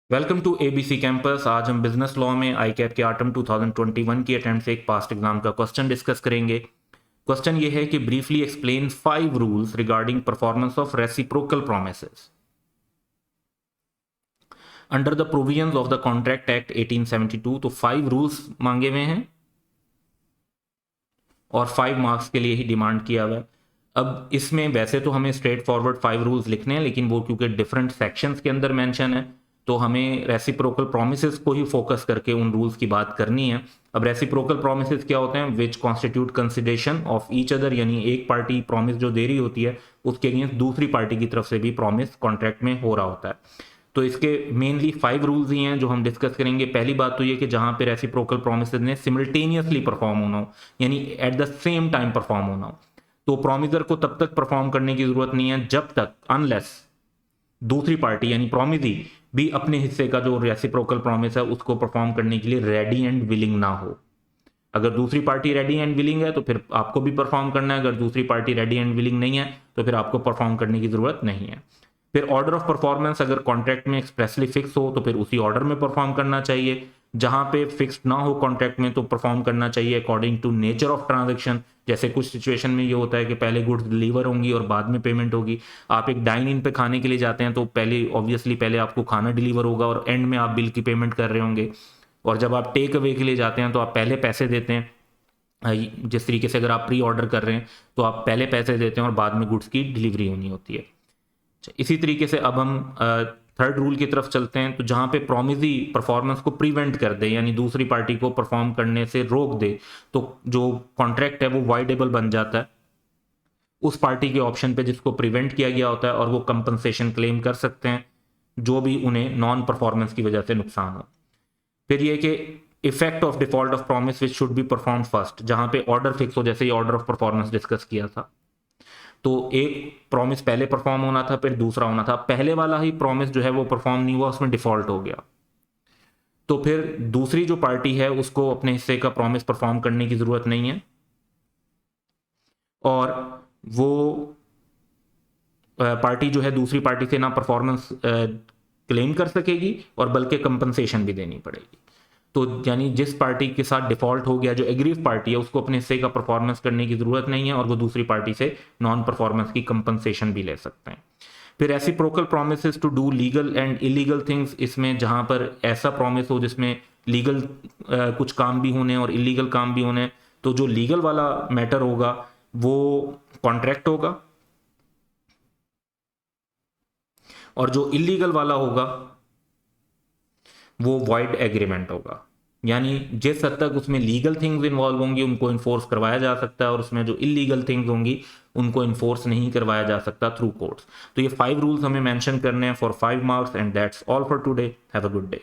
Welcome to ABC campus. आज हम business law में आई कैप के ऑटम 2021 की अटेम्प्ट से एक पास्ट एग्जाम का क्वेश्चन डिस्कस करेंगे। क्वेश्चन ये है कि briefly explain 5 rules regarding performance of reciprocal promises under the provisions of the contract act 1872। तो 5 रूल्स मांगे हुए हैं और 5 मार्क्स के लिए ही डिमांड किया हुआ है। अब इसमें वैसे तो हमें स्ट्रेट फॉरवर्ड 5 रूल्स लिखने हैं, लेकिन वो क्योंकि डिफरेंट सेक्शंस के अंदर मेंशन है तो हमें रेसिप्रोकल प्रोमिसेस को ही फोकस करके उन रूल्स की बात करनी है। अब रेसिप्रोकल प्रोमिसेस क्या होते हैं? Which constitute consideration of each other, यानी एक पार्टी प्रॉमिस जो दे रही होती है उसके अगेंस्ट दूसरी पार्टी की तरफ से भी प्रॉमिस कॉन्ट्रैक्ट में हो रहा होता है। तो इसके मेनली 5 रूल्स ही हैं जो हम डिस्कस करेंगे। पहली बात तो ये कि जहां पे रेसिप्रोकल प्रोमिसेस ने सिमिल्टेनियसली परफॉर्म होना हो, यानी at the same time perform होना हो, तो प्रोमिसर को तब तक परफॉर्म करने की जरूरत नहीं है जब तक अनलेस दूसरी पार्टी यानी प्रोमिसी भी अपने हिस्से का जो रेसिप्रोकल प्रॉमिस है उसको परफॉर्म करने के लिए रेडी एंड विलिंग ना हो। अगर दूसरी पार्टी रेडी एंड विलिंग है तो फिर आपको भी परफॉर्म करना है, अगर दूसरी पार्टी रेडी एंड विलिंग नहीं है तो फिर आपको परफॉर्म करने की जरूरत नहीं है। फिर ऑर्डर ऑफ परफॉर्मेंस अगर कॉन्ट्रैक्ट में एक्सप्रेसली फिक्स हो तो फिर उसी ऑर्डर में परफॉर्म करना चाहिए। जहां पे फिक्स्ड ना हो कॉन्ट्रैक्ट में तो परफॉर्म करना चाहिए according to nature of transaction. जैसे कुछ सिचुएशन में ये होता है कि पहले गुड्स डिलीवर होंगी और बाद में पेमेंट होगी। आप एक डाइन इन पे खाने के लिए जाते हैं तो पहले ऑब्वियसली पहले आपको खाना डिलीवर होगा और एंड में आप बिल की पेमेंट कर रहे होंगे। और जब आप टेक अवे के लिए जाते हैं तो आप पहले पैसे देते हैं। जिस तरीके से अगर आप प्री ऑर्डर कर रहे हैं तो आप पहले पैसे देते हैं और बाद में गुड्स की डिलीवरी होनी होती है। इसी तरीके से अब हम थर्ड रूल की तरफ चलते हैं। तो जहां पे प्रोमिसी परफॉर्मेंस को प्रिवेंट कर दे, यानी दूसरी पार्टी को परफॉर्म करने से रोक दे, तो जो कॉन्ट्रैक्ट है वो वाइडेबल बन जाता है उस पार्टी के ऑप्शन पे जिसको प्रिवेंट किया गया होता है, और वो कंपनसेशन क्लेम कर सकते हैं जो भी उन्हें नॉन परफॉर्मेंस की वजह से नुकसान हो। फिर ये कि effect of default of promise which should be perform first, जहां पे ऑर्डर फिक्स हो, जैसे ये ऑर्डर ऑफ परफॉर्मेंस डिस्कस किया था। तो एक प्रॉमिस पहले परफॉर्म होना था फिर दूसरा होना था, पहले वाला ही प्रॉमिस जो है वो परफॉर्म नहीं हुआ, उसमें डिफॉल्ट हो गया, तो फिर दूसरी जो पार्टी है उसको अपने हिस्से का प्रॉमिस परफॉर्म करने की जरूरत नहीं है और वो पार्टी जो है दूसरी पार्टी से ना परफॉर्मेंस क्लेम कर सकेगी और बल्कि कंपनसेशन भी देनी पड़ेगी। तो यानी जिस पार्टी के साथ डिफॉल्ट हो गया, जो एग्रीव पार्टी है, उसको अपने हिस्से का परफॉर्मेंस करने की जरूरत नहीं है और वो दूसरी पार्टी से नॉन परफॉर्मेंस की कंपनसेशन भी ले सकते हैं। फिर reciprocal promises to do legal and illegal things, इसमें जहां पर ऐसा प्रॉमिस हो जिसमें लीगल कुछ काम भी होने और इलीगल काम भी होने, तो जो लीगल वाला मैटर होगा वो कॉन्ट्रैक्ट होगा और जो इलीगल वाला होगा वो वॉइड एग्रीमेंट होगा। यानी जिस हद तक उसमें लीगल थिंग्स इन्वॉल्व होंगी उनको इन्फोर्स करवाया जा सकता है और उसमें जो इलीगल थिंग्स होंगी उनको इन्फोर्स नहीं करवाया जा सकता थ्रू कोर्ट्स। तो ये 5 रूल्स हमें मेंशन करने हैं for 5 marks and that's all for today. Have a good day.